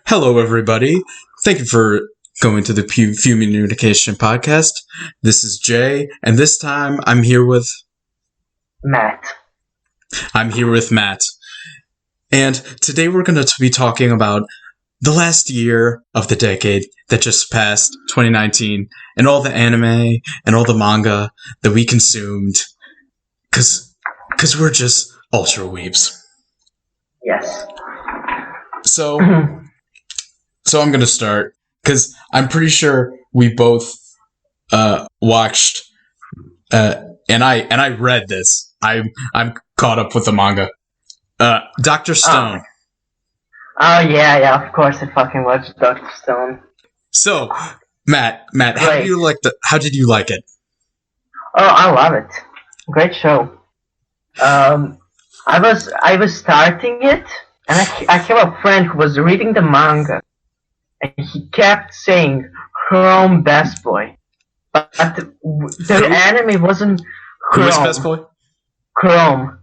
Hello, everybody. Thank you for going to the Fume Unification podcast. This is Jay, and this time I'm here with Matt. I'm here with Matt. And today we're going to be talking about the last year of the decade that just passed, 2019, and all the anime and all the manga that we consumed, because we're just ultra weebs. Yes. So I'm going to start, because I'm pretty sure we both watched, and I read this. I'm caught up with the manga. Dr. Stone. Oh yeah, of course I fucking watched Dr. Stone. So, Matt, how did you like it? Oh, I love it. Great show. I was starting it, and I have a friend who was reading the manga, and he kept saying Chrome Best Boy, but the anime wasn't Chrome. Who is Best Boy? Chrome.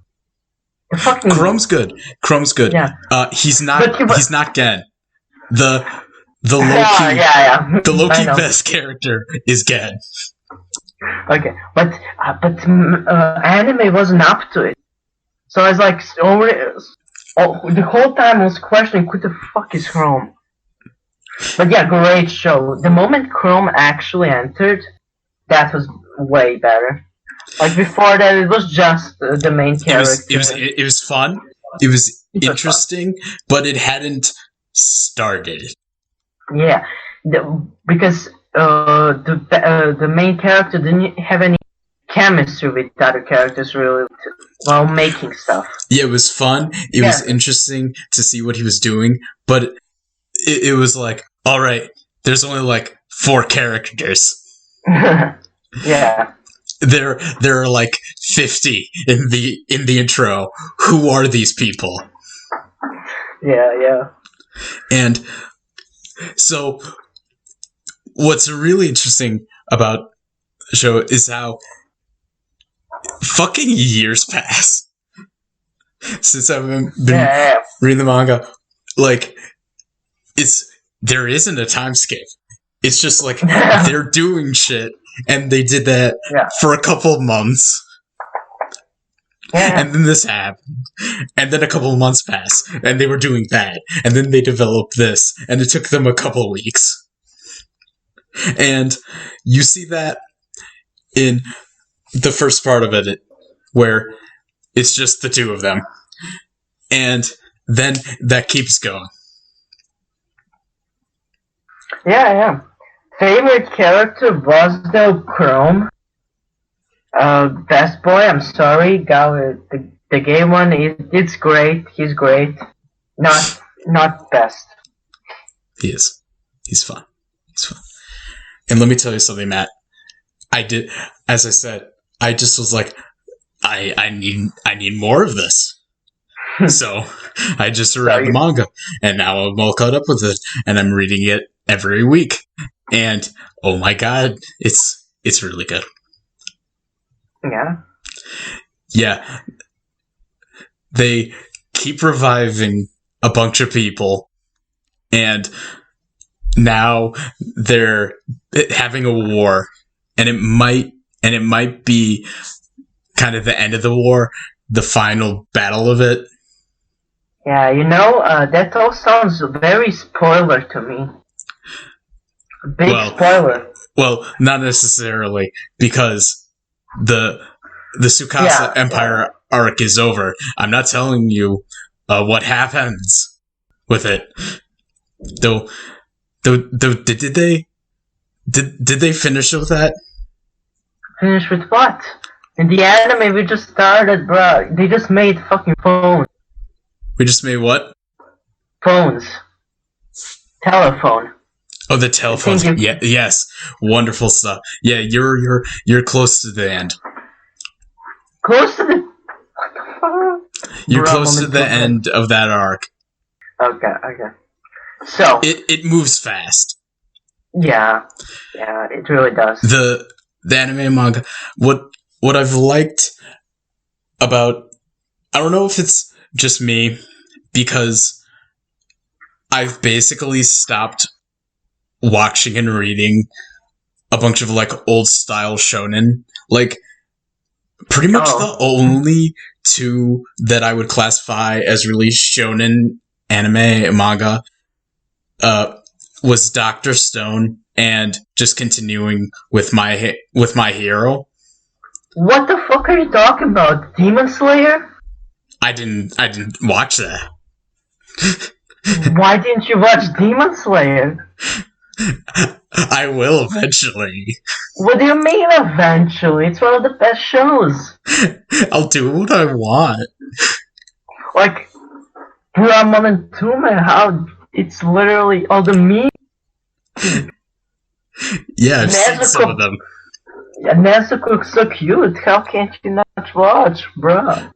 The fucking Chrome's good. Yeah. He's not Gen. The low-key, the low-key best character is Gen. Okay, but anime wasn't up to it, so I was like, the whole time I was questioning who the fuck is Chrome. But yeah, great show. The moment Chrome actually entered, that was way better. Like before that, it was just the main character. It was fun. It was interesting, but it hadn't started. Yeah, because the main character didn't have any chemistry with the other characters really while making stuff. Yeah, it was fun. It was interesting to see what he was doing, but it was like, all right, there's only like 4 characters. Yeah. There are like 50 in the intro. Who are these people? Yeah. And so, what's really interesting about the show is how fucking years pass since I've been reading the manga. Like, there isn't a time skip. It's just like they're doing shit, and they did that for a couple of months. Yeah. And then this happened. And then a couple of months passed, and they were doing that. And then they developed this, and it took them a couple of weeks. And you see that in the first part of it, where it's just the two of them. And then that keeps going. Yeah. Favorite character was the Chrome. Best Boy, I'm sorry, the gay one, it's great. He's great. Not best. He is. He's fun. And let me tell you something, Matt. As I said, I just was like, I need more of this. So I just read the manga, and now I'm all caught up with it, and I'm reading it every week. And oh my god, it's really good. Yeah. Yeah. They keep reviving a bunch of people, and now they're having a war, and it might be kind of the end of the war, the final battle of it. Yeah, that all sounds very spoiler to me. Spoiler. Well, not necessarily, because the Tsukasa Empire arc is over. I'm not telling you what happens with it. Though did they finish with that? Finish with what? In the anime we just started, bro. They just made fucking phones. We just made what? Phones. Telephone. Oh, the telephones. Yeah, yes. Wonderful stuff. Yeah, you're close to the end. Close to the... What the fuck? You're close to the end of that arc. Okay. So... It moves fast. Yeah, it really does. The anime and manga. What I've liked about... I don't know if it's just me, because I've basically stopped watching and reading a bunch of like old style shonen. Like pretty much the only two that I would classify as really shonen anime and manga was Dr. Stone and just continuing with my hero. What the fuck are you talking about? Demon Slayer? I didn't watch that. Why didn't you watch Demon Slayer? I will eventually. What do you mean eventually? It's one of the best shows. I'll do what I want. Like, Ramon and Tumen, how it's literally all the memes. Yeah, I've seen some of them. Nezuko looks so cute. How can't you not watch, bruh?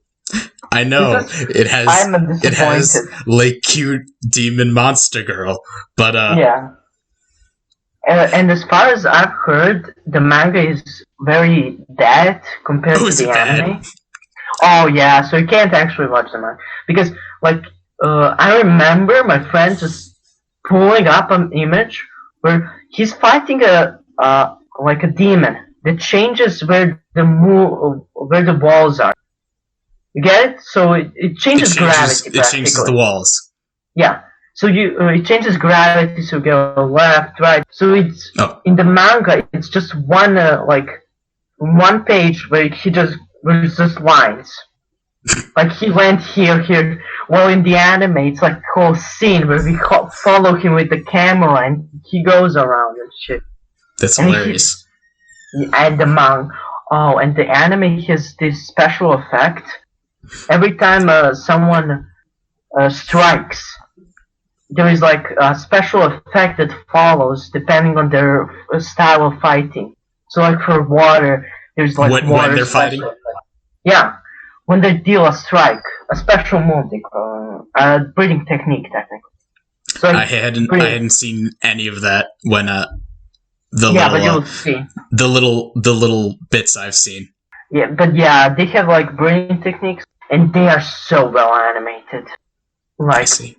I know it has like cute demon monster girl, but yeah. And as far as I've heard, the manga is very bad compared to the anime. Oh yeah, so you can't actually watch the manga because like I remember my friend just pulling up an image where he's fighting a demon that changes where the walls are. You get it? So it changes gravity. It changes the walls. Yeah. So it changes gravity, so you go left, right. So it's in the manga. It's just one page where there's just lines. Like he went here. Well, in the anime, it's like a whole scene where we follow him with the camera and he goes around and shit. That's hilarious. And the manga. Oh, and the anime has this special effect. Every time someone strikes, there is like a special effect that follows depending on their style of fighting. So like for water, there's like when they're fighting? Effect. Yeah, when they deal a strike, a special move, they call a breathing technique technically. So I hadn't seen any of that when but you'll see. The little bits I've seen. Yeah, but yeah, they have like breathing techniques and they are so well animated. Like, I see.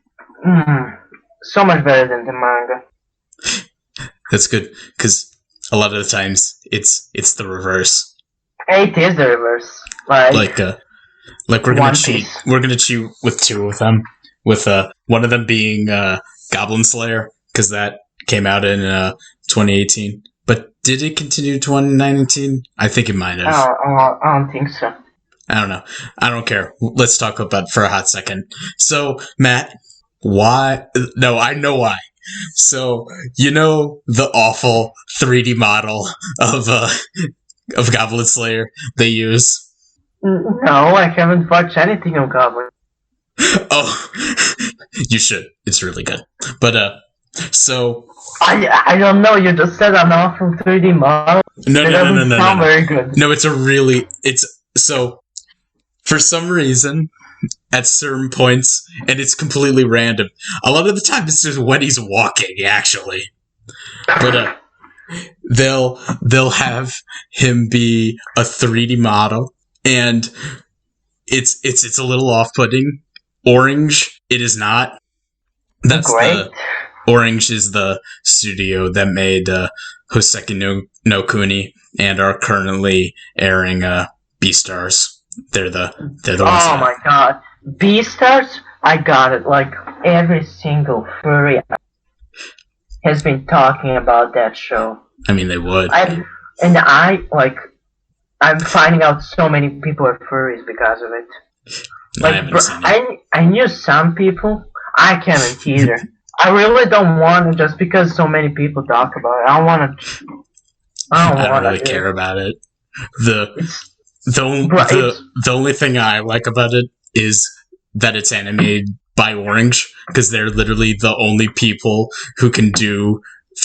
So much better than the manga. That's good, because a lot of the times it's the reverse. It is the reverse. Like we're gonna cheat. We're gonna cheat with two of them. With one of them being Goblin Slayer, because that came out in 2018. But did it continue to 2019? I think it might have. I don't think so. I don't know. I don't care. Let's talk about it for a hot second. So, Matt, why? No, I know why. So, you know the awful 3D model of Goblin Slayer they use? No, I haven't watched anything of Goblin. Oh, you should. It's really good. But, so... I don't know, you just said an awful 3D model. No. Sound very good. No, so... For some reason, at certain points, and it's completely random. A lot of the time, it's just when he's walking, actually. But they'll have him be a 3D model, and it's a little off-putting. Orange, it is not. That's great. Orange is the studio that made Hoseki no Kuni and are currently airing Beastars. They're the ones. Oh my god. Beastars? I got it. Like, every single furry has been talking about that show. I mean, they would. I'm finding out so many people are furries because of it. Like, I knew some people. I can't either. I really don't want to just because so many people talk about it. I don't really care about it. The only thing I like about it is that it's animated by Orange, because they're literally the only people who can do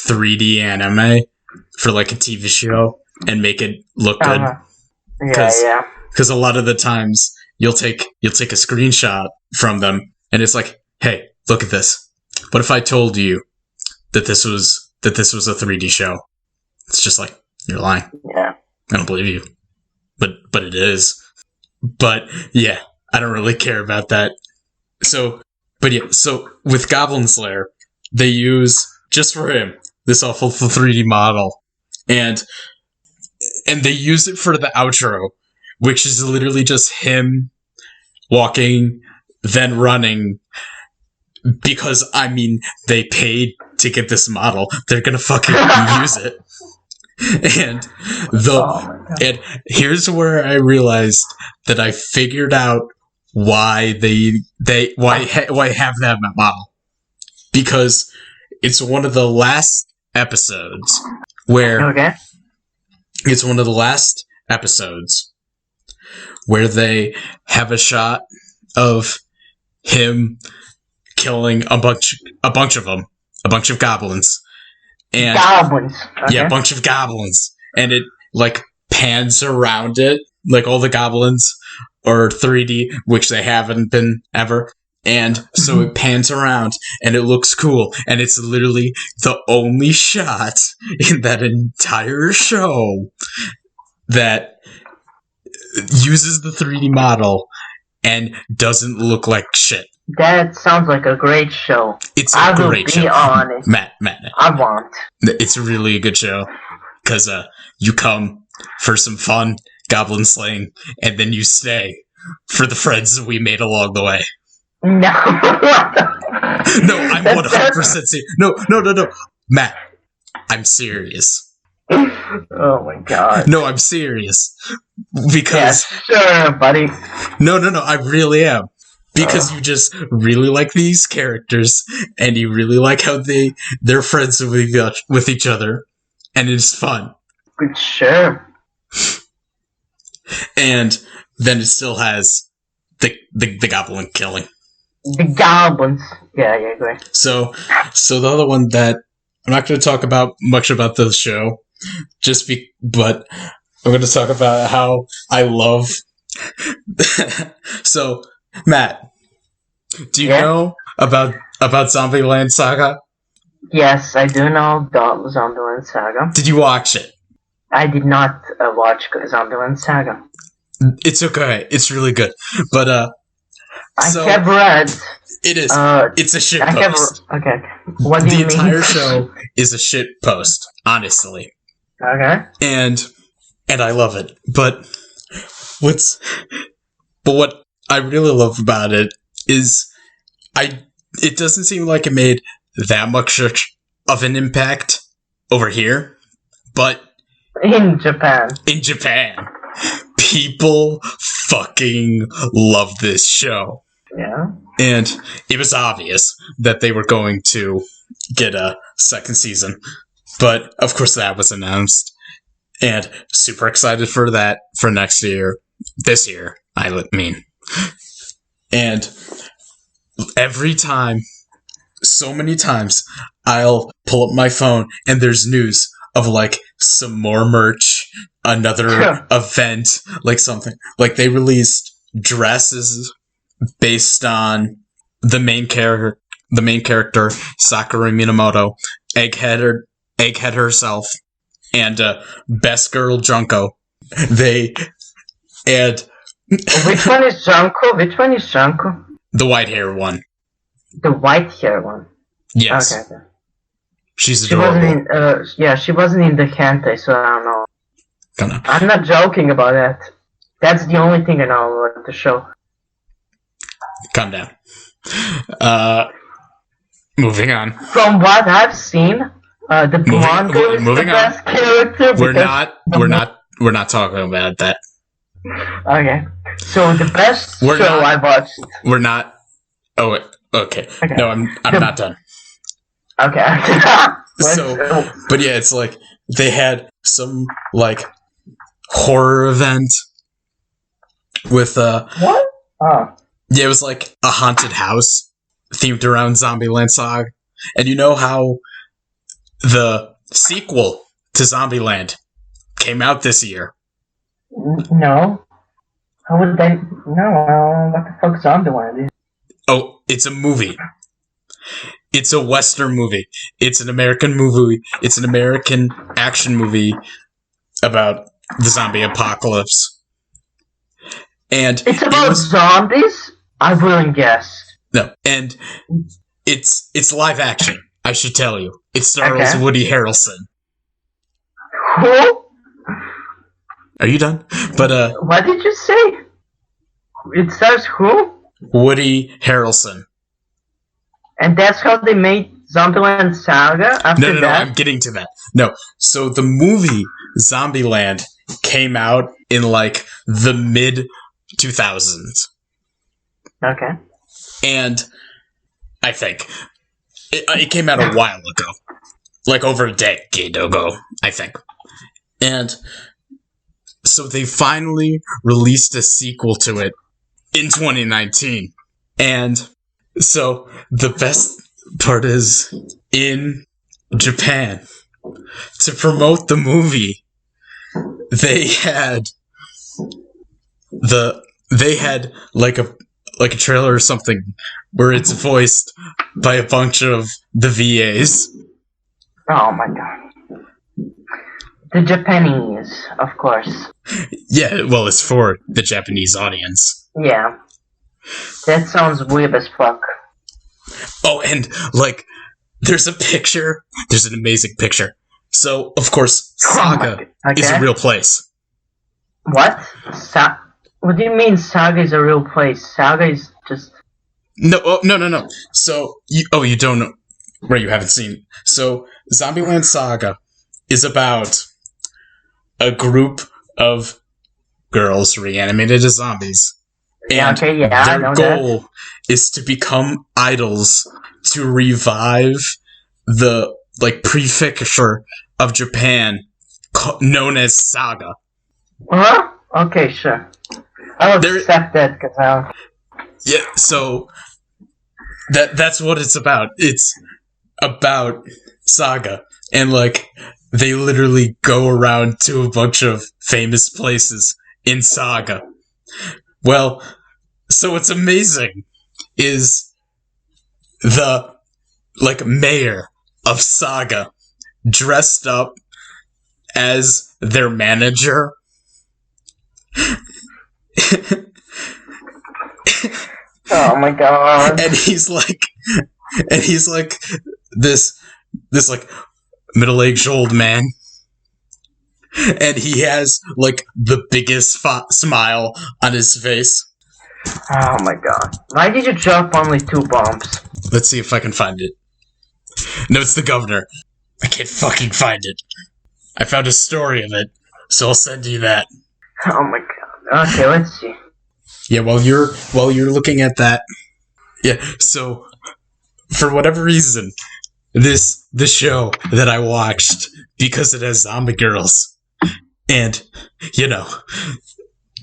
3D anime for like a TV show and make it look good. Yeah. Because a lot of the times you'll take a screenshot from them and it's like, hey, look at this. What if I told you that this was a 3D show? It's just like, you're lying. Yeah. I don't believe you. But it is. But yeah, I don't really care about that. So, But yeah, so with Goblin Slayer, they use, just for him, this awful 3D model. And they use it for the outro, which is literally just him walking, then running. Because, I mean, they paid to get this model. They're gonna fucking use it. And here's where I realized that I figured out why why have that model. Because it's one of the last episodes where it's one of the last episodes where they have a shot of him killing a bunch of them, a bunch of goblins. And yeah, a bunch of goblins. And it like pans around it, like all the goblins are 3D, which they haven't been ever. And so it pans around and it looks cool. And it's literally the only shot in that entire show that uses the 3D model and doesn't look like shit. That sounds like a great show. It's a great show. I will be honest. Matt. I want. It's really a good show. Because you come for some fun goblin slaying, and then you stay for the friends we made along the way. No. No, I'm 100% serious. No. Matt, I'm serious. Oh my god. No, I'm serious. Because... Yeah, sure, buddy. No, I really am. Because you just really like these characters, and you really like how they're friends with each other, and it's fun. Sure. And then it still has the goblin killing. The goblins. Yeah, great. So the other one that I'm not going to talk much about the show, but I'm going to talk about how I love. So, Matt, do you know about Zombieland Saga? Yes, I do know Zombieland Saga. Did you watch it? I did not watch Zombieland Saga. It's okay. It's really good. But I have read. It is. It's a shit post. Okay. What do you mean? The entire show is a shit post, honestly. Okay. And I love it. But what I really love about it is it doesn't seem like it made that much of an impact over here, but in Japan, people fucking love this show. Yeah. And it was obvious that they were going to get a second season, but of course that was announced, and super excited for that for next year. This year, I mean. And every time, so many times, I'll pull up my phone and there's news of like some more merch, another event, like something. Like they released dresses based on the main character, Sakura Minamoto, Egghead herself, and Best Girl Junko. Which one is Junko? The white hair one. The white hair one. Yes. Okay. She's adorable. She wasn't in the hentai, so I don't know. I'm not joking about that. That's the only thing I know about the show. Calm down. Moving on. From what I've seen, the blonde girl is the best character. We're not talking about that. Okay. So the best show I watched. We're not. Oh, wait. Okay. No, I'm not done. Okay. But yeah, it's like they had some like horror event with What? Oh. Yeah, it was like a haunted house themed around Zombieland Saga, and you know how the sequel to Zombieland came out this year. No. How would they? No. What the fuck, Zombieland is? Oh, it's a movie. It's a Western movie. It's an American movie. It's an American action movie about the zombie apocalypse. And it's about zombies? I wouldn't guess. No, and it's live action. I should tell you, it stars Okay. Woody Harrelson. Who? Are you done? But What did you say? It stars who? Woody Harrelson. And that's how they made Zombieland Saga after No, that? I'm getting to that. No, so the movie Zombieland came out in like the mid 2000s. Okay. And I think it came out a while ago. Like over a decade ago, I think. And so they finally released a sequel to it in 2019. And so the best part is in Japan, to promote the movie, they had like a trailer or something where it's voiced by a bunch of the VAs. Oh my god. The Japanese, of course. Yeah, well, it's for the Japanese audience. Yeah. That sounds weird as fuck. Oh, and like, there's an amazing picture. So, of course, Saga is a real place. What? What do you mean Saga is a real place? Saga is just... No. So, you don't know, right, you haven't seen. So, Zombieland Saga is about a group of girls reanimated as zombies. And their goal is to become idols to revive the prefecture of Japan known as Saga. Huh? Okay, sure. I'll accept that because Yeah, so that's what it's about. It's about Saga, and like they literally go around to a bunch of famous places in Saga. Well, so what's amazing is the mayor of Saga dressed up as their manager. Oh my god. And he's like this middle-aged old man. And he has the biggest smile on his face. Oh my god. Why did you drop only 2 bombs? Let's see if I can find it. No, it's the governor. I can't fucking find it. I found a story of it, so I'll send you that. Oh my god. Okay, let's see. Yeah, while you're looking at that. Yeah, so for whatever reason, the show that I watched, because it has zombie girls. And,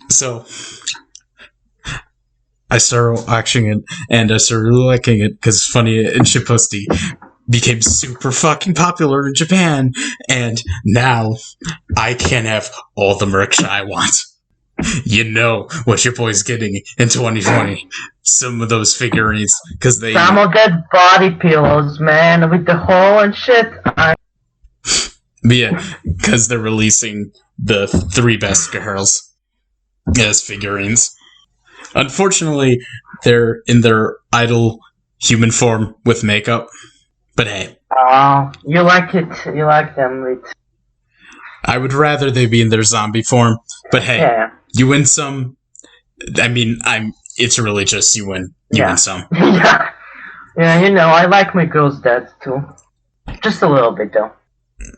so I started watching it, and I started really liking it because it's funny, and shitposty became super fucking popular in Japan, and now I can have all the merch I want. You know what your boy's getting in 2020. Some of those figurines, because they... Some of that body pillows, man, with the hole and shit. Yeah, because they're releasing the 3 best girls as figurines. Unfortunately, they're in their idol human form with makeup. But hey. Oh, you like it. You like them with... I would rather they be in their zombie form. But hey, you win some. I mean, it's really just you win. You win some. Yeah, I like my girls' dads too. Just a little bit, though.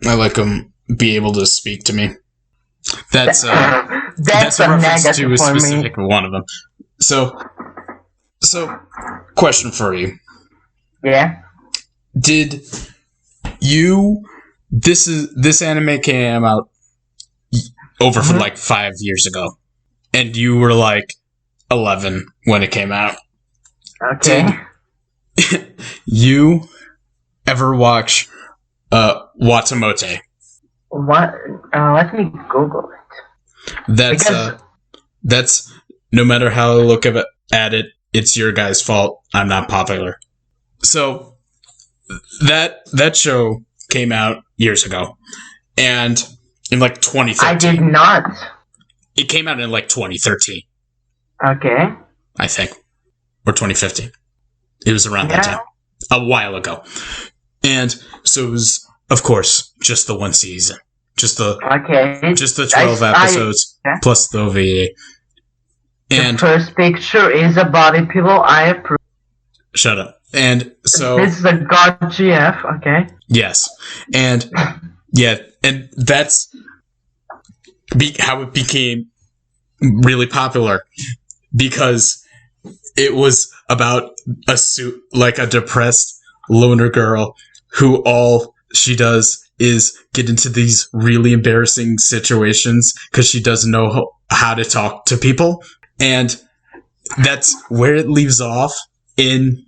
I like them be able to speak to me. That's a reference to a specific one of them. So, question for you. Yeah. Did you? This anime came out over from 5 years ago, and you were 11 when it came out. Okay. Did you ever watch Watamote? What? Let me Google it. That's no matter how I look at it, it's your guys' fault. I'm not popular. So that show came out years ago, and in 2013. I did not. It came out in 2013. Okay. I think, or 2015. It was around that time, a while ago. And so it was, of course, just the one season. Just the 12 episodes plus the OVA. And the first picture is a body pillow. I approve. Shut up. And so this is a God GF, okay? Yes. And yeah, and that's how it became really popular, because it was about a depressed loner girl who all she does is get into these really embarrassing situations because she doesn't know how to talk to people. And that's where it leaves off in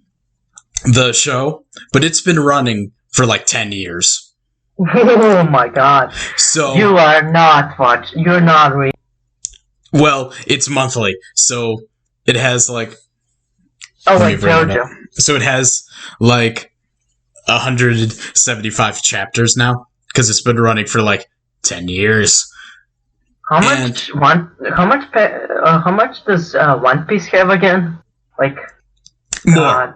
the show, but it's been running for like 10 years. Oh my god. So you are not watching. You're not reading. Well, it's monthly, so it has like... Oh, like JoJo. So it has like 175 chapters now, because it's been running for like 10 years. How much does One Piece have again? Like more,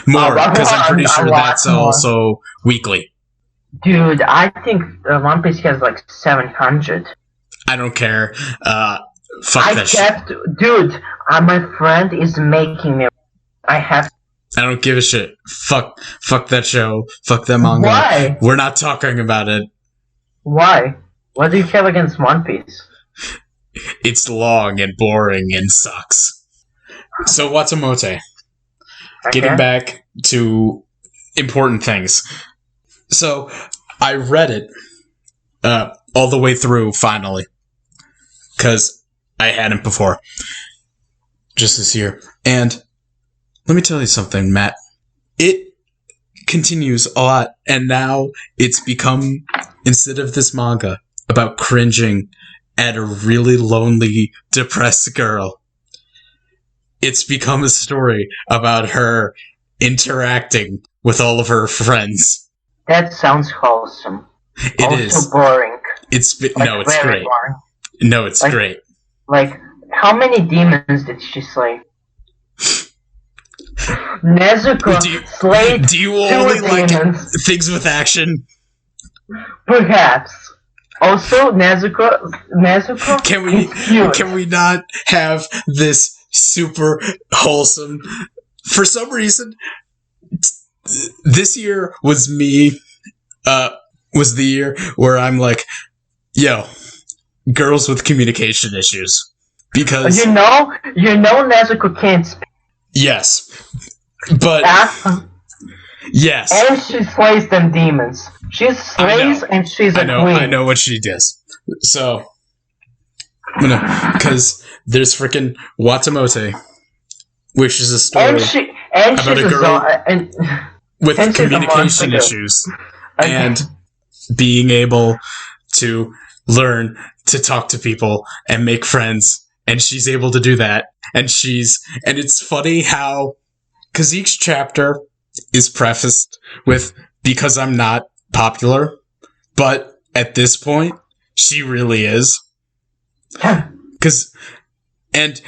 because I'm pretty sure that's more. Also weekly. Dude, I think One Piece has like 700. I don't care. Fuck that shit. Dude, my friend is making me. I don't give a shit. Fuck that show. Fuck that manga. Why? We're not talking about it. Why? What do you have against One Piece? It's long and boring and sucks. So, Watamote. Okay. Getting back to important things. So, I read it all the way through, finally. Because I hadn't before. Just this year. And let me tell you something, Matt. It continues a lot. And now it's become, instead of this manga about cringing at a really lonely, depressed girl, it's become a story about her interacting with all of her friends. That sounds wholesome. It is. Also boring. It's great. Boring. No, it's great. Like, how many demons did she slay? Nezuko slayed do you only like things with action? Perhaps. Also, Nezuko can we not have this super wholesome? For some reason, this year was the year where I'm like, yo, girls with communication issues, because you know Nezuko can't speak. Yes, but yes, and she slays them demons. She slays and she's a queen. I know what she does. So, because there's freaking Watamote, which is a story about a girl with communication issues and being able to learn to talk to people and make friends, and she's able to do that. And it's funny how, because each chapter is prefaced with, because I'm not popular, but at this point, she really is. Because, and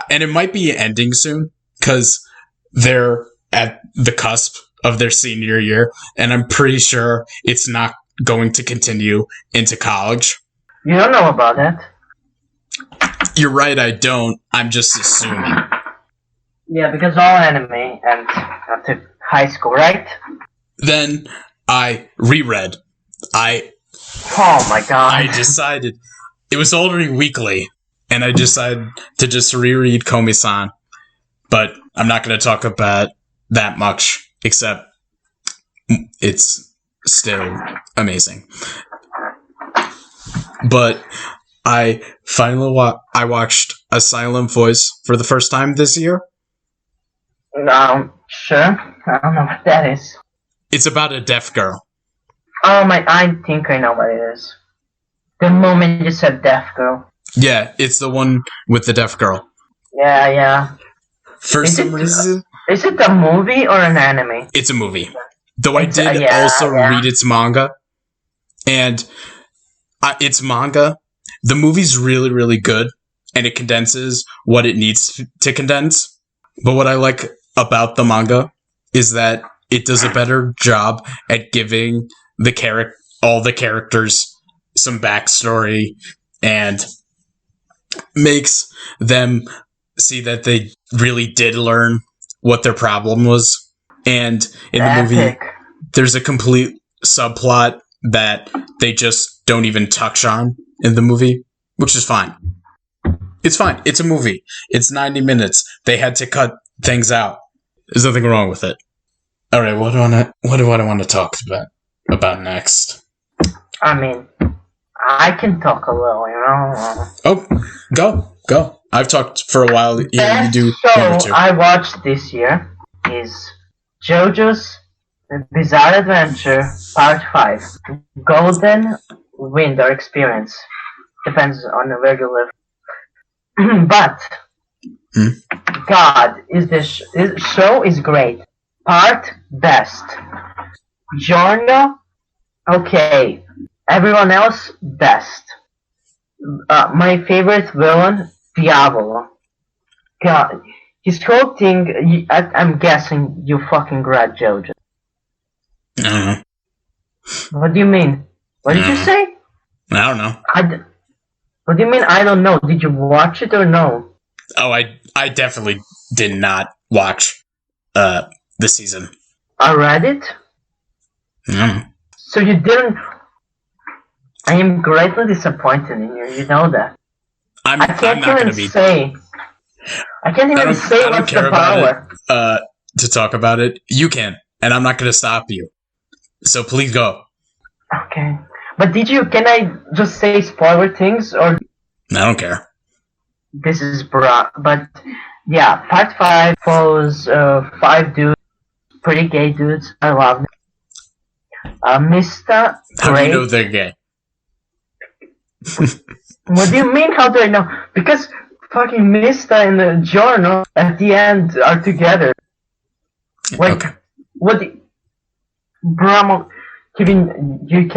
it might be ending soon, because they're at the cusp of their senior year, and I'm pretty sure it's not going to continue into college. You don't know about that. You're right, I don't. I'm just assuming. Yeah, because all anime and after high school, right? Then I reread. Oh my god. I decided it was already weekly, and I decided to just reread Komi-san. But I'm not going to talk about that much, except it's still amazing. But I finally I watched A Silent Voice for the first time this year. Sure. I don't know what that is. It's about a deaf girl. Oh my, I think I know what it is. The moment you said deaf girl. Yeah, it's the one with the deaf girl. Yeah. For some reason... Is it a movie or an anime? It's a movie. Though I did read its manga. And its manga, the movie's really, really good. And it condenses what it needs to condense. But what I like about the manga is that it does a better job at giving all the characters some backstory and makes them see that they really did learn what their problem was. And in the movie, there's a complete subplot that they just don't even touch on in the movie, which is fine. It's fine. It's a movie. It's 90 minutes. They had to cut things out. There's nothing wrong with it. All right, what do I want to talk about next? I mean, I can talk a little, you know. Oh, go. I've talked for a while. Yeah, you do. Best show I watched this year is JoJo's Bizarre Adventure Part 5. Golden Wind or Experience. Depends on where you live. But, God, this show is great. Part, best. Genre, okay. Everyone else, best. My favorite villain, Diavolo. God, his whole thing, I'm guessing you fucking read JoJo. What do you mean? What did you say? I don't know. What do you mean I don't know? Did you watch it or no? Oh, I definitely did not watch the season. I read it? So you didn't... I am greatly disappointed in you, you know that. I can't even say what's the power. To talk about it, you can, and I'm not going to stop you. So please go. Okay. But can I just say spoiler things, or... I don't care. This is but yeah, Part 5 follows 5 dudes, pretty gay dudes, I love them. Mista, how do you know they're gay? What do you mean, how do I know? Because fucking Mista and the Giorno at the end are together. Like, okay. Brahmo, Kevin, you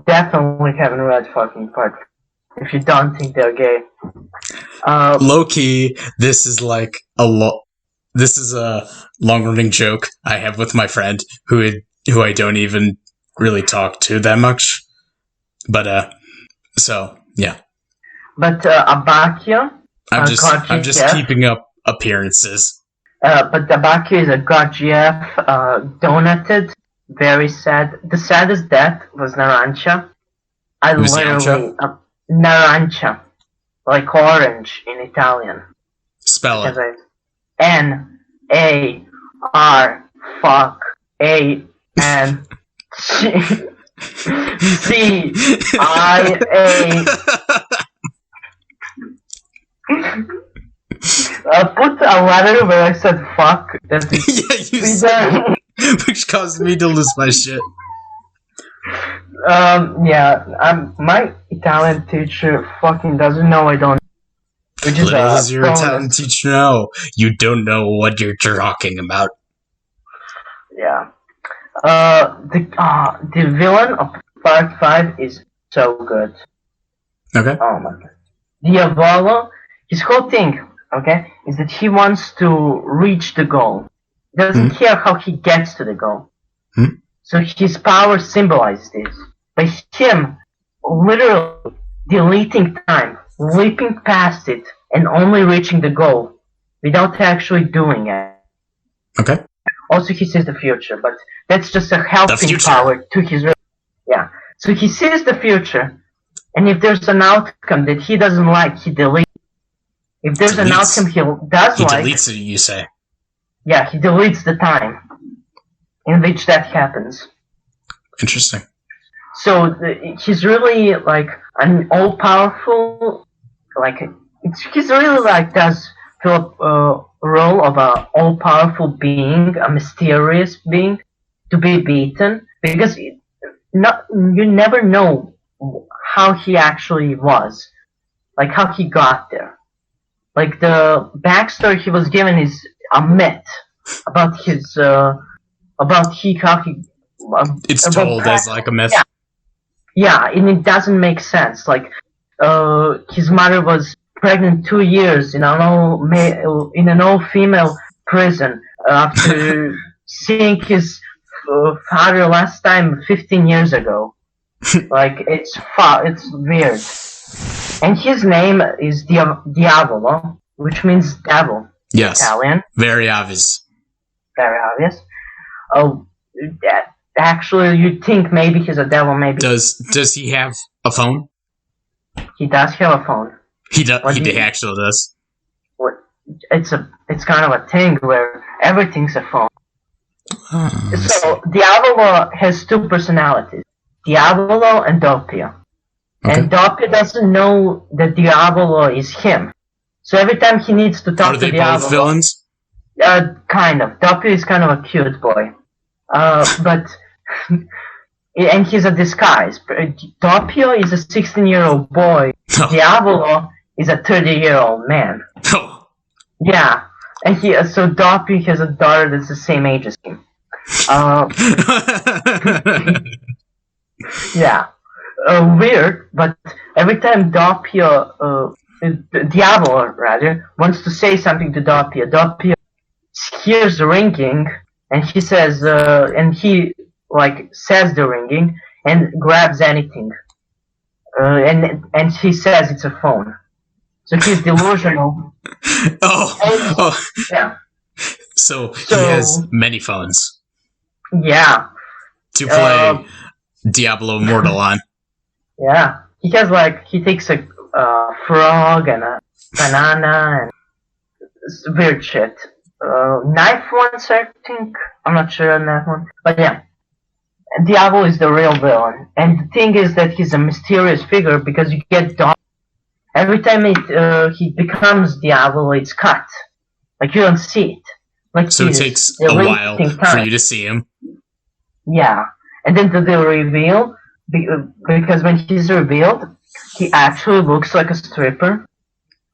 definitely haven't read fucking Part 5 if you don't think they're gay. Low key, this is like this is a long running joke I have with my friend who I don't even really talk to that much. But so yeah. But Abakio, I'm just keeping up appearances. But Abakio is a Gurdjieff, donated, very sad. The saddest death was Narancia. Narancia, like orange in Italian. Spell it. I put a letter where I said fuck. Yeah, you said, which caused me to lose my shit. Yeah, my Italian teacher fucking doesn't know I don't. Which is does your Italian teacher know? You don't know what you're talking about. Yeah. The villain of Part 5 is so good. Okay. Oh my god. Diavolo, his whole thing, okay, is that he wants to reach the goal. He doesn't care how he gets to the goal. So his power symbolizes this. By him literally deleting time, leaping past it, and only reaching the goal without actually doing it. Okay. Also, he sees the future, but that's just a helping power to his... Yeah. So he sees the future, and if there's an outcome that he doesn't like, he deletes. If there's an outcome he does like... He deletes it, you say? Yeah, he deletes the time in which that happens. Interesting. So he's really like an all-powerful, he's really like does fill a role of an all-powerful being, a mysterious being, to be beaten, because you never know how he actually was, like how he got there. Like the backstory he was given is a myth about his it's told as like a myth. Yeah, and it doesn't make sense. Like, his mother was pregnant 2 years in an all-female prison after seeing his father last time 15 years ago. Like, it's weird. And his name is Diavolo, which means devil. Yes. Italian. Very obvious. Very obvious. Oh, actually, you'd think maybe he's a devil, maybe. Does he have a phone? He does have a phone. He actually does. It's kind of a thing where everything's a phone. So Diavolo has two personalities, Diavolo and Doppio. Okay. And Doppio doesn't know that Diavolo is him. So every time he needs to talk to Diavolo... Are they both villains? Kind of. Doppio is kind of a cute boy. But... and he's a disguise. Doppio is a 16-year-old boy. Oh. Diavolo is a 30-year-old man. Oh. Yeah. And so Doppio has a daughter that's the same age as him. Yeah. Weird, but every time Diavolo wants to say something to Doppio hears the ringing, and he says, says the ringing, and grabs anything. And he says it's a phone. So he's delusional. Oh. Yeah. So he has many phones. Yeah. To play Diablo Immortal on. Yeah. He takes a frog and a banana and weird shit. Knife once, I think. I'm not sure on that one. But yeah. Diablo is the real villain. And the thing is that he's a mysterious figure because you get every time he becomes Diablo, it's cut. Like, you don't see it. Like, so it takes a while for you to see him. Yeah. And then the reveal, because when he's revealed, he actually looks like a stripper.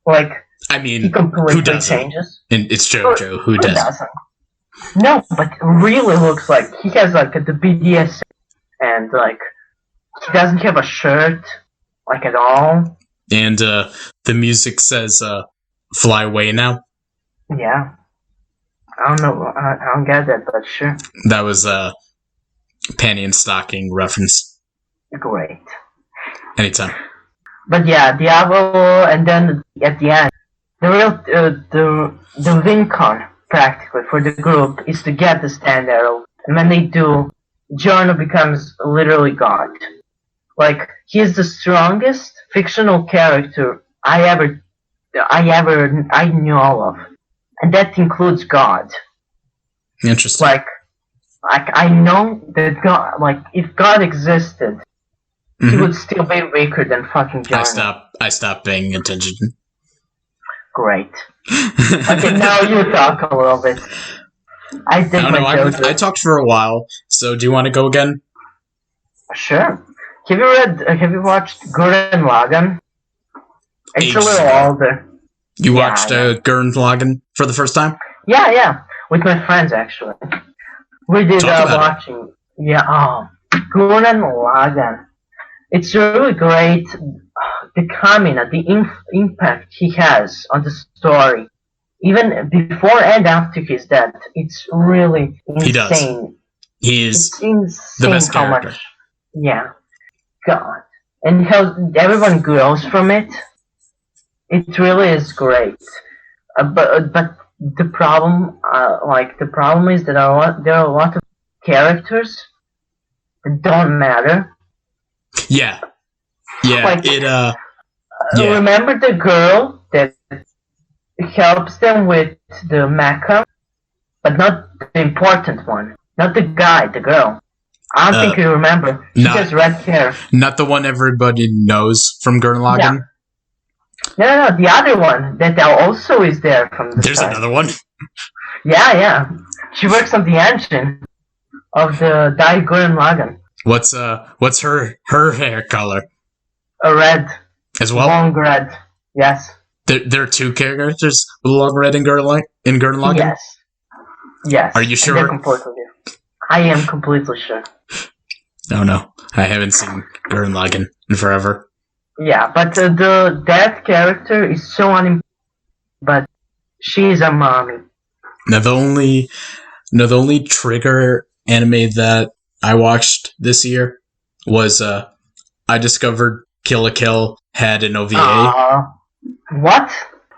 Like, I mean, he completely who doesn't? Changes. And it's JoJo. Who doesn't? No, but really looks like he has like the BDS, and like he doesn't have a shirt, like at all. And the music says "Fly Away Now." Yeah, I don't know. I don't get that, but sure. That was a panty and stocking reference. Great. Anytime. But yeah, Diablo, and then at the end, the real the win con practically for the group is to get the stand arrow, and when they do, Giorno becomes literally God. Like, he is the strongest fictional character I knew all of, and that includes God. Interesting. Like I know that God, like, if God existed, he would still be weaker than fucking Giorno. I stopped paying attention. Great. Okay, now you talk a little bit. I talked for a while, so do you want to go again? Sure. Have you watched Gurren Lagann? It's a little older. You watched Gurren Lagann for the first time? Yeah. With my friends, actually. We did watching. Yeah, Gurren Lagann. It's really great. The Kamina, the impact he has on the story, even before and after he's dead, it's really insane. He does. He is the best character. Yeah. God. And how everyone grows from it. It really is great. But the problem is that there are a lot of characters that don't matter. Yeah. Yeah. Like, remember the girl that helps them with the mecha, but not the important one. Not the guy, the girl. I don't think you remember. She has red hair. Not the one everybody knows from Gurren Lagann? Yeah. No, the other one that also is there from the There's start. Another one? Yeah. She works on the engine of the Gurren Lagann. What's her hair color? A red. As well? Long red. Yes. There are two characters with long red in Gurren Lagann? Yes. Are you sure? I am completely sure. Oh no, I haven't seen Gurren Lagann in forever. Yeah, but that character is so unimportant, but she is a mommy. Now the only Trigger anime that I watched this year was I discovered Kill la Kill had an OVA. What?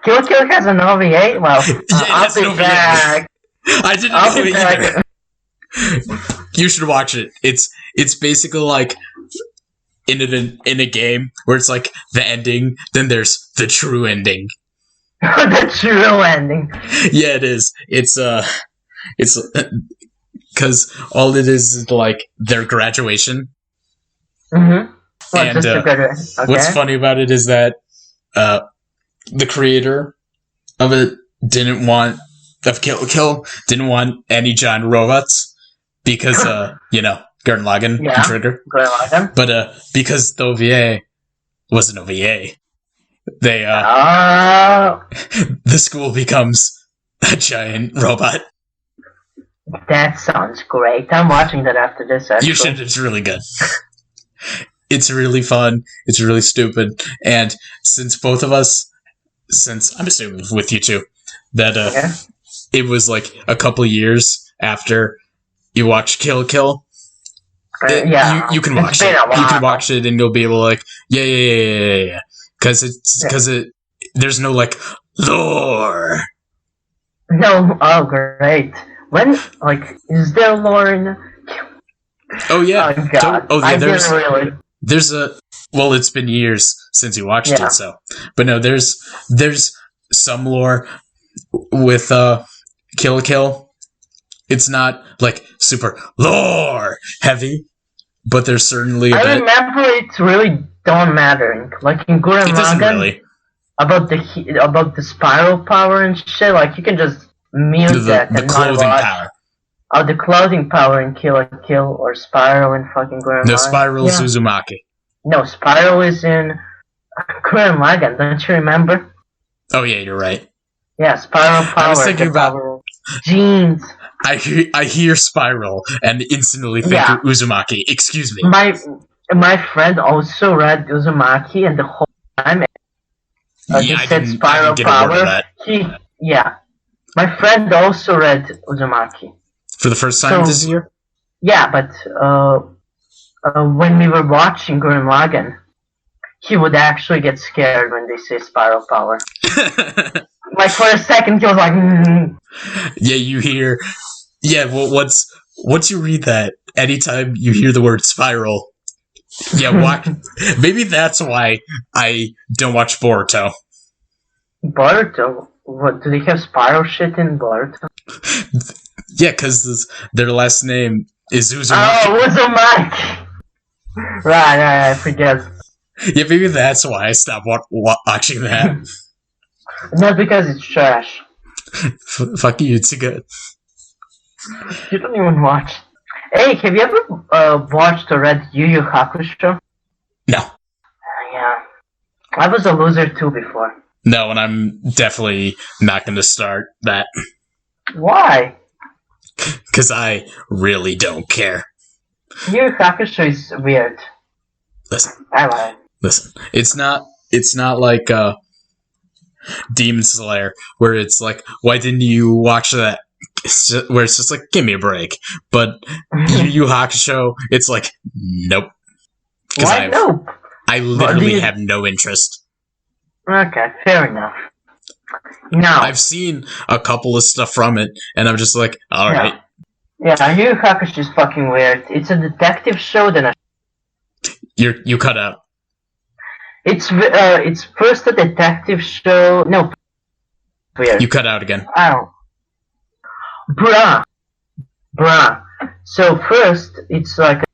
Kill la Kill has an OVA? Well, I'll be back. I didn't know either. You should watch it. It's basically like in a game where it's like the ending, then there's the true ending. The true ending. Yeah, it is. It's because all it is like their graduation. Mm-hmm. Well, and okay. What's funny about it is that the creator of it didn't want Kill la Kill didn't want any giant robots because Gurren Lagann and Trigger. Gurren Lagann. But because the OVA was an OVA, they the school becomes a giant robot. That sounds great. I'm watching that after this. Actually. You should. It's really good. It's really fun. It's really stupid. And since both of us, I'm assuming with you too, that it was like a couple years after you watch Kill la Kill. You can watch it. You can watch it, and you'll be able to like, yeah. Because there's no like lore. No, oh great. When is there lore in? Oh yeah. Oh god. There's a it's been years since you watched it, so but no, there's some lore with Kill la Kill. It's not like super lore heavy, but there's certainly I remember it really don't matter. Like in Gurren Lagann, about the spiral power and shit. Like you can just mute the clothing power. Oh, the clothing power in Kill la Kill or Spiral in fucking Gurren Lagann. No, Spiral is Uzumaki. No, Spiral is in Gurren Lagann. Don't you remember? Oh yeah, you're right. Yeah, Spiral power. I was thinking about jeans. I hear Spiral and instantly think Uzumaki. Excuse me. My friend also read Uzumaki, and the whole time he said Spiral power. My friend also read Uzumaki. For the first time this year? Yeah, but when we were watching Gurren Lagann, he would actually get scared when they say spiral power. Like for a second, he was like, Yeah, you hear. Yeah, well, once you read that, anytime you hear the word spiral, maybe that's why I don't watch Boruto. Boruto? What, do they have spiral shit in Boruto? Yeah, because their last name is Uzumaki. Oh, Uzumaki! Right, I forget. Yeah, maybe that's why I stopped watching that. Not because it's trash. Fuck you, it's good. You don't even watch. Hey, have you ever watched or read Yu Yu Hakusho? No. Yeah. I was a loser too before. No, and I'm definitely not going to start that. Why? Because I really don't care. Yu Yu Hakusho is weird. Listen. I like it. Listen. It's not like Demon Slayer, where it's like, why didn't you watch that? Where it's just like, give me a break. But Yu Yu Hakusho, it's like, nope. Why nope? I literally have no interest. Okay, fair enough. Now I've seen a couple of stuff from it, and I'm just like, alright. Yeah, Yu Yu Hakusho is fucking weird. It's a detective show, then you cut out. It's first a detective show. No, weird. You cut out again. Oh, bruh. So first, it's like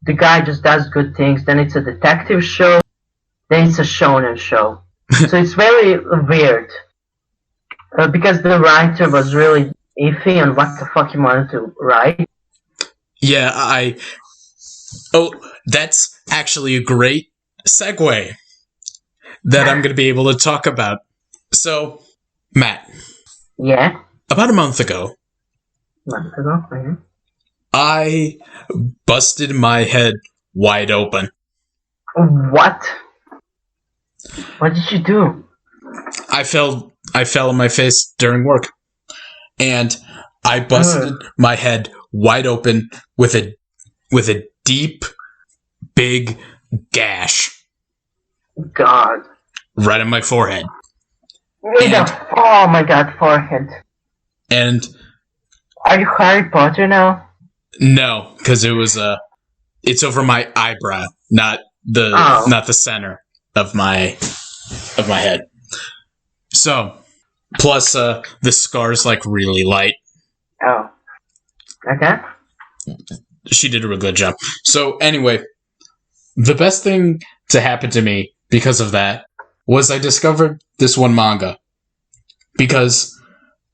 the guy just does good things. Then it's a detective show. Then it's a shonen show. So it's very weird. Because the writer was really iffy on what the fuck he wanted to write. Yeah, that's actually a great segue that I'm going to be able to talk about. So, Matt. Yeah? About a month ago. Mm-hmm. I busted my head wide open. What? What did you do? I fell on my face during work. and I busted my head wide open with a deep, big gash. God. Right on my forehead. Oh my God, forehead. And are you Harry Potter now? No, because it's over my eyebrow, not the center of my head. So, plus the scar's like really light. Oh. Okay. She did a real good job. So anyway, the best thing to happen to me because of that was I discovered this one manga. Because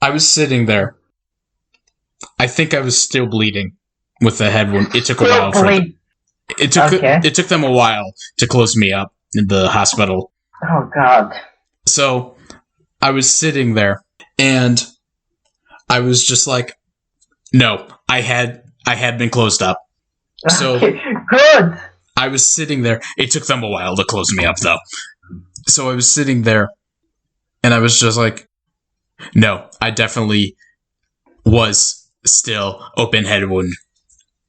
I was sitting there. I think I was still bleeding with the head wound. It took a while for it took them a while to close me up in the hospital. Oh God. So I was sitting there and I was just like, no, I had been closed up. So good. I was sitting there. It took them a while to close me up though. So I was sitting there and I was just like, no, I definitely was still open head wound.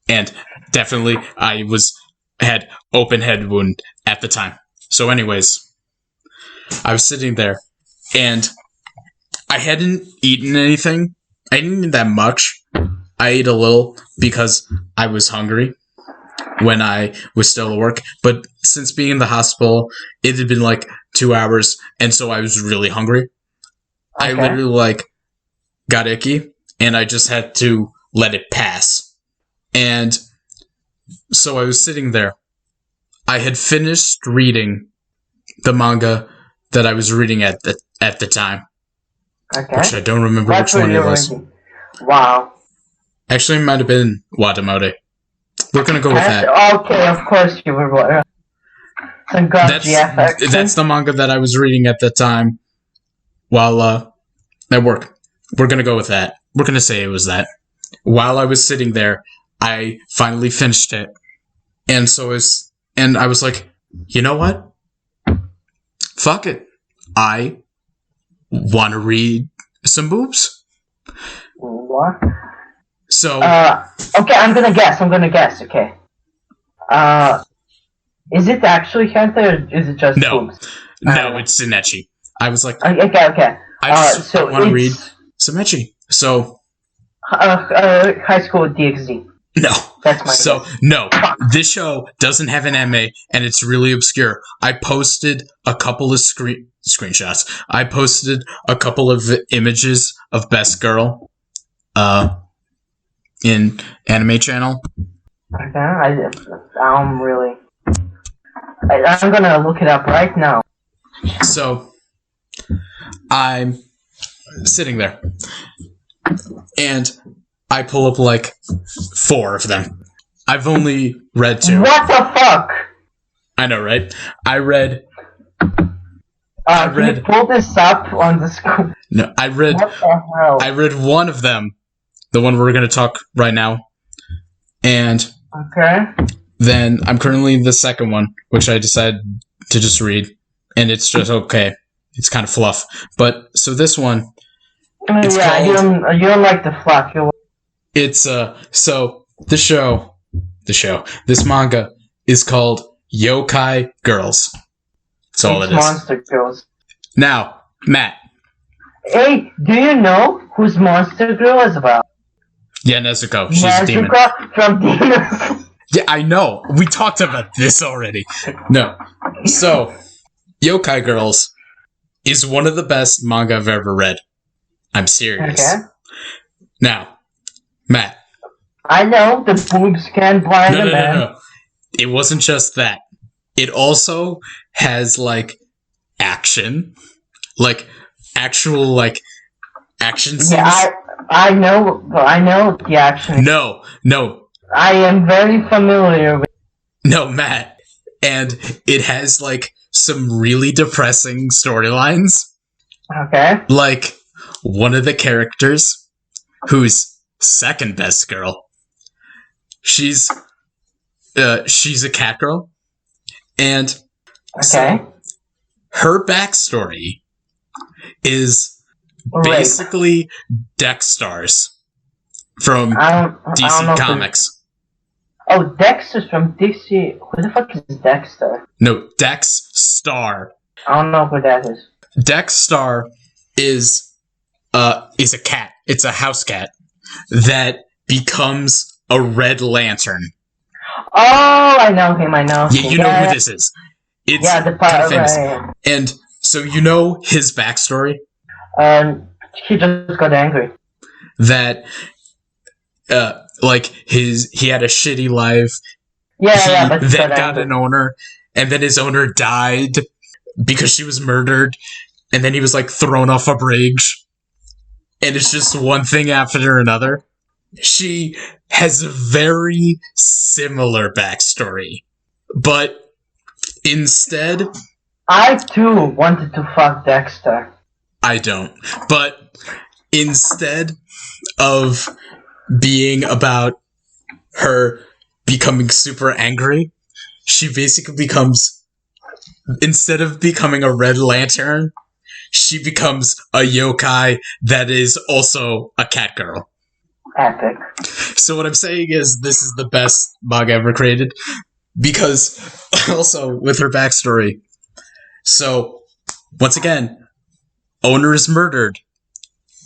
And definitely I had open head wound at the time. So anyways, I was sitting there and I hadn't eaten anything. I didn't eat that much. I ate a little because I was hungry when I was still at work. But since being in the hospital, it had been like 2 hours. And so I was really hungry. Okay. I literally got icky and I just had to let it pass. And so I was sitting there. I had finished reading the manga that I was reading at the time. Okay. Which I don't remember which one it was. Reading? Wow. Actually, it might have been Watamote. We're going to go with that. Okay, of course you were. That's the manga that I was reading at the time while at work. We're going to go with that. We're going to say it was that. While I was sitting there, I finally finished it. And I was like, you know what? Fuck it. I want to read some boobs. What? So. Okay, I'm gonna guess. Okay. Is it actually hentai or is it just boobs? No, it's Tsunechi. I was like. Okay. I just want to read some ecchi. So. High School DxD. No. That's my guess. No. This show doesn't have an anime, and it's really obscure. I posted a couple of screenshots. I posted a couple of images of Best Girl in Anime Channel. Okay, I'm gonna look it up right now. So, I'm sitting there, and I pull up 4 of them. I've only read 2. What the fuck? I know, right? I read. Can you pull this up on the screen? No, I read. What the hell? I read one of them, the one we're going to talk right now, and then I'm currently in the second one, which I decided to just read, and it's just okay. It's kind of fluff, but so this one. It's called, you don't like the fluff. It's so this manga is called Yokai Girls. That's all it is. Monster Girls. Now, Matt. Hey, do you know who's Monster Girl is about? Yeah, Nezuko. She's a demon. From Demons. Yeah, I know. We talked about this already. No. So, Yokai Girls is one of the best manga I've ever read. I'm serious. Okay. Now, Matt. I know the boobs can blind a man. No. It wasn't just that. It also has action, actual action scenes. Yeah, I know the action. No. I am very familiar with. No, Matt, and it has some really depressing storylines. Okay. One of the characters, who's second best girl, she's a cat girl, and so her backstory is Rape. Basically, Dex stars from I don't know DC Comics. Oh, Dexter's from DC. Who the fuck is Dexter? No, Dex Star. I don't know who that is. Dex Star is a cat. It's a house cat that becomes a Red Lantern. Oh, I know him. Yeah, you know who this is. It's the kind of famous. right. And so you know his backstory. He just got angry. That, he had a shitty life. Yeah, but then got an owner, and then his owner died because she was murdered, and then he was like thrown off a bridge, and it's just one thing after another. She has a very similar backstory, but instead, I too wanted to fuck Dexter. I don't. But instead of being about her becoming super angry, she basically becomes, instead of becoming a Red Lantern, she becomes a yokai that is also a cat girl. Epic. So what I'm saying is this is the best manga ever created, because also with her backstory. So, once again, owner is murdered,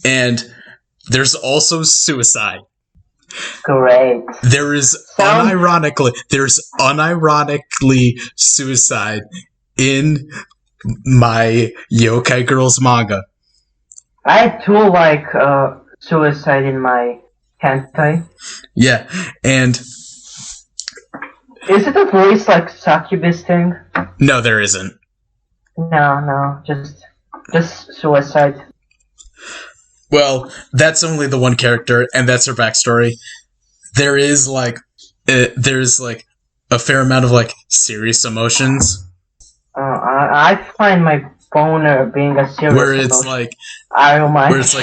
and there's also suicide. Great. There's unironically suicide in my Yokai Girls manga. I too like suicide in my hentai. Yeah, and is it a voice like succubus thing? No, there isn't. No, just suicide. Well, that's only the one character, and that's her backstory. There is there's a fair amount of serious emotions. I find my boner being a serious where it's emotion. I don't mind. Where it's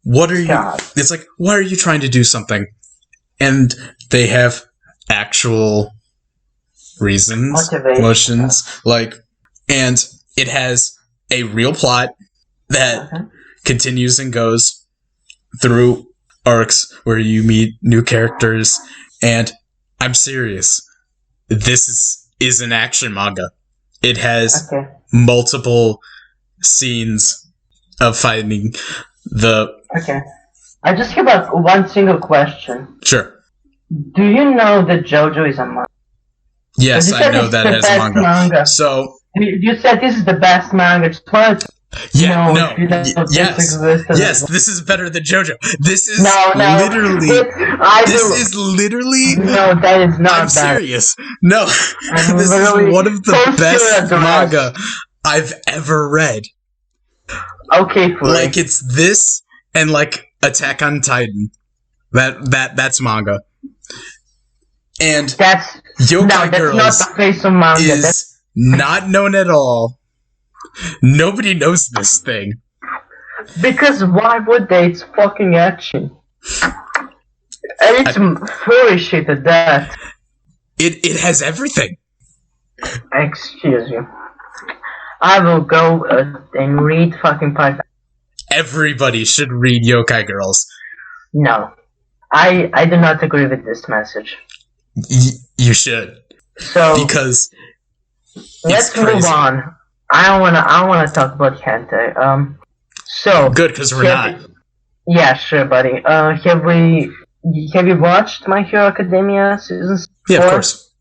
what are you? God. It's why are you trying to do something? And they have actual reasons, emotions, and it has a real plot that continues and goes through arcs where you meet new characters, and I'm serious. This is an action manga. It has multiple scenes of fighting the... Okay. I just have one single question. Sure. Do you know that JoJo is a manga? Yes, I know that as a manga. So... You said this is the best manga. Just wanted to Yes, this is better than JoJo. This is literally... No, that is not I'm serious. No, this is one of the best manga I've ever read. Okay, please. It's this and Attack on Titan. That's manga. And Yokai Girls not the face of manga. Is not known at all. Nobody knows this thing. Because why would they? It's fucking action. And it's furry shit at that. It has everything. Excuse you. I will go and read fucking Python. Everybody should read Yokai Girls. No. I do not agree with this message. You should. So because let's move on. I don't wanna talk about hentai. So good because we're not. Yeah, sure, buddy. Have you watched My Hero Academia season 4? Yeah, of course.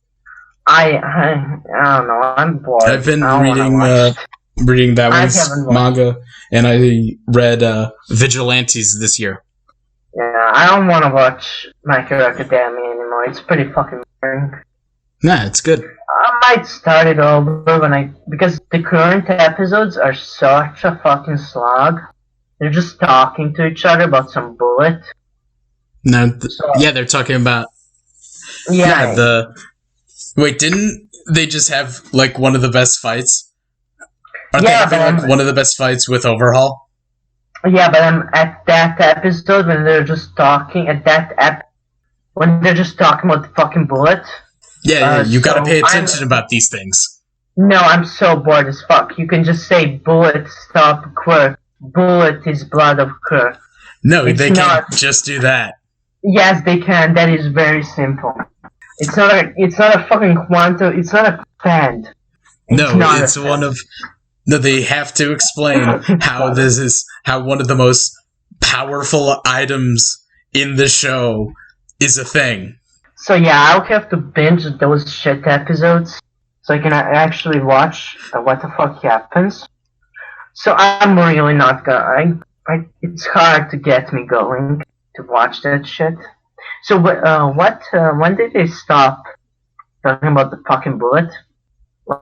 I don't know. I'm bored. I've been reading that one's manga, and I read Vigilantes this year. Yeah, I don't want to watch My Hero Academia anymore. It's pretty fucking boring. Nah, it's good. I might start it over because the current episodes are such a fucking slog. They're just talking to each other about some bullet. No, they're talking about. Wait, didn't they just have one of the best fights? Aren't they having one of the best fights with Overhaul? Yeah, but I'm at that episode when they're just talking when they're just talking about the fucking bullet. Yeah, you gotta pay attention about these things. No, I'm so bored as fuck. You can just say bullet, stop, quirk. bullet is blood of Kirk. No, It's they not. can't just do that. Yes, they can. That is very simple. It's not a fucking quantum. It's not a band. No, not it's a one fan. of. No, they have to explain how this is how one of the most powerful items in the show is a thing. So yeah, I'll have to binge those shit episodes so I can actually watch what the fuck happens. So I'm really not gonna. It's hard to get me going to watch that shit. So when did they stop talking about the fucking bullet?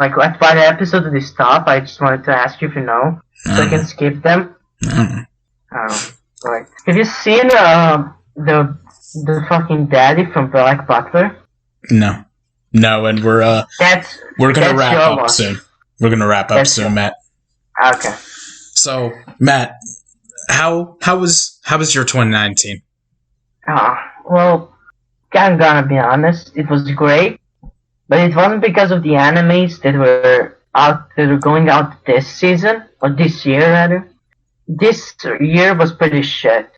Like, what episode did they stop? I just wanted to ask you if you know, so I can skip them. Right. Have you seen the fucking daddy from Black Butler? No, and we're gonna That's wrap your up watch. soon. We're gonna wrap up That's soon, your- Matt. Okay. So, Matt, how was your 2019? Well, I'm gonna be honest. It was great, but it wasn't because of the animes that were going out this season or this year rather. This year was pretty shit.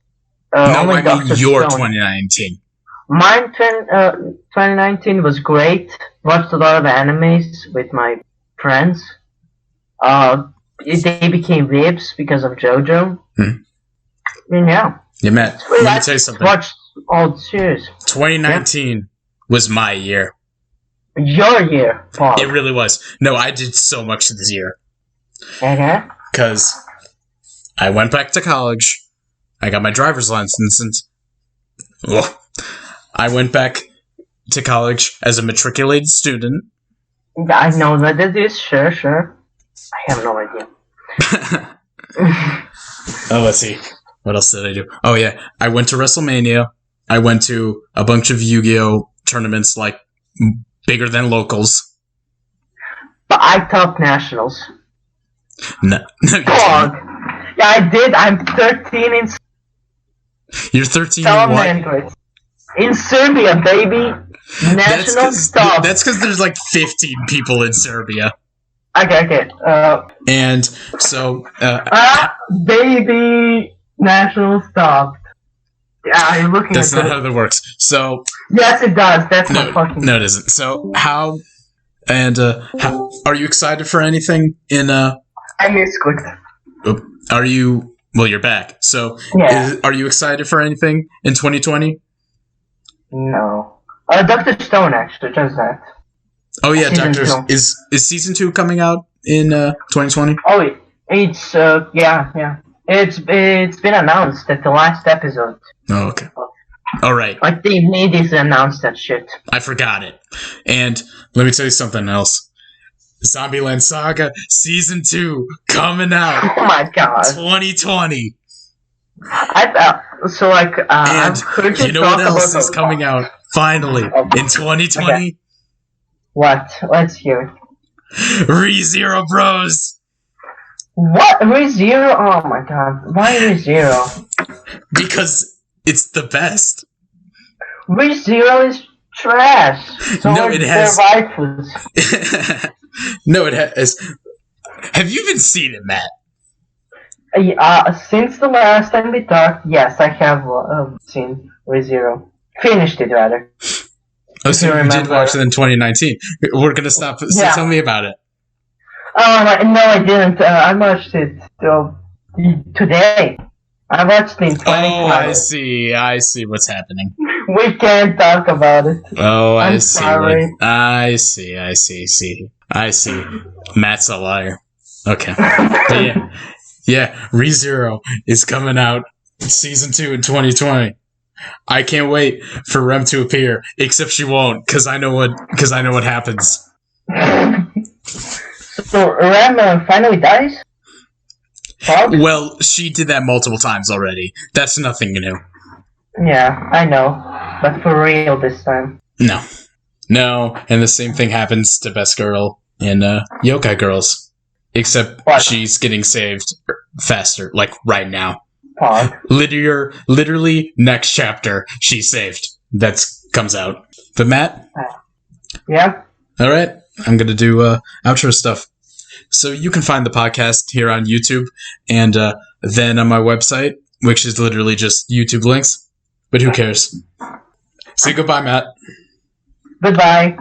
No, only I mean Dr. your Stone. 2019. Mine, 2019 was great. Watched a lot of animes with my friends. They became weebs because of JoJo. And yeah. Yeah, Matt, Well, let me tell you something. Watched all the series. 2019 was my year. Your year, Paul. It really was. No, I did so much this year. Okay. Because I went back to college. I got my driver's license. And, I went back to college as a matriculated student. I know that it is. Sure. I have no idea. Oh, let's see. What else did I do? Oh, yeah. I went to WrestleMania. I went to a bunch of Yu-Gi-Oh! Tournaments, like, bigger than locals. But I topped nationals. No. you Dog. Yeah, I did. I'm 13 in You're 13 in what? Android. In Serbia, baby. National stop. That's because there's like 15 people in Serbia. Okay. And so... Baby. National stop. Yeah, you're looking That's at not how that works. So... Yes, it does. That's not fucking... No, it isn't. So, how... And, are you excited for anything in, I misclicked. Are you... Well, you're back. So, Yeah. are you excited for anything in 2020? No. Dr. Stone, actually, just that. Oh, yeah, Season Doctor... 2. Is Season 2 coming out in, 2020? Oh, it's, yeah. It's been announced at the last episode. Oh, okay. All right. Like, they immediately announced that shit. I forgot it. And let me tell you something else. Zombieland Saga Season 2 coming out Oh my god. 2020. I've heard And you know what else is about coming out finally in 2020? Okay. What? Let's hear it. ReZero Bros. What? ReZero? Oh my god. Why ReZero? Because it's the best. ReZero is trash. So No, are it their has- waifus. No, it has. Have you even seen it, Matt? Since the last time we talked, yes, I have seen ReZero. Finished it, rather. Oh, so you you did remember. watch it in 2019. We're gonna stop. So Yeah. tell me about it. Oh, no, I didn't. I watched it today. I watched it in 2020. Oh, I see what's happening. We can't talk about it. Oh, I I'm see. sorry. I see. Matt's a liar. Okay. But yeah, ReZero is coming out Season 2 in 2020. I can't wait for Rem to appear, except she won't, because I know what happens. So Rem finally dies? Pog? Well, she did that multiple times already. That's nothing new. Yeah, I know. But for real this time. No, and the same thing happens to Best Girl in Yokai Girls. Except What? she's getting saved faster, like right now. Pog. Literally next chapter, she's saved. That comes out. But Matt, Yeah? all right, I'm gonna do outro stuff. So you can find the podcast here on YouTube and then on my website, which is literally just YouTube links. But who cares? Say goodbye, Matt. Goodbye.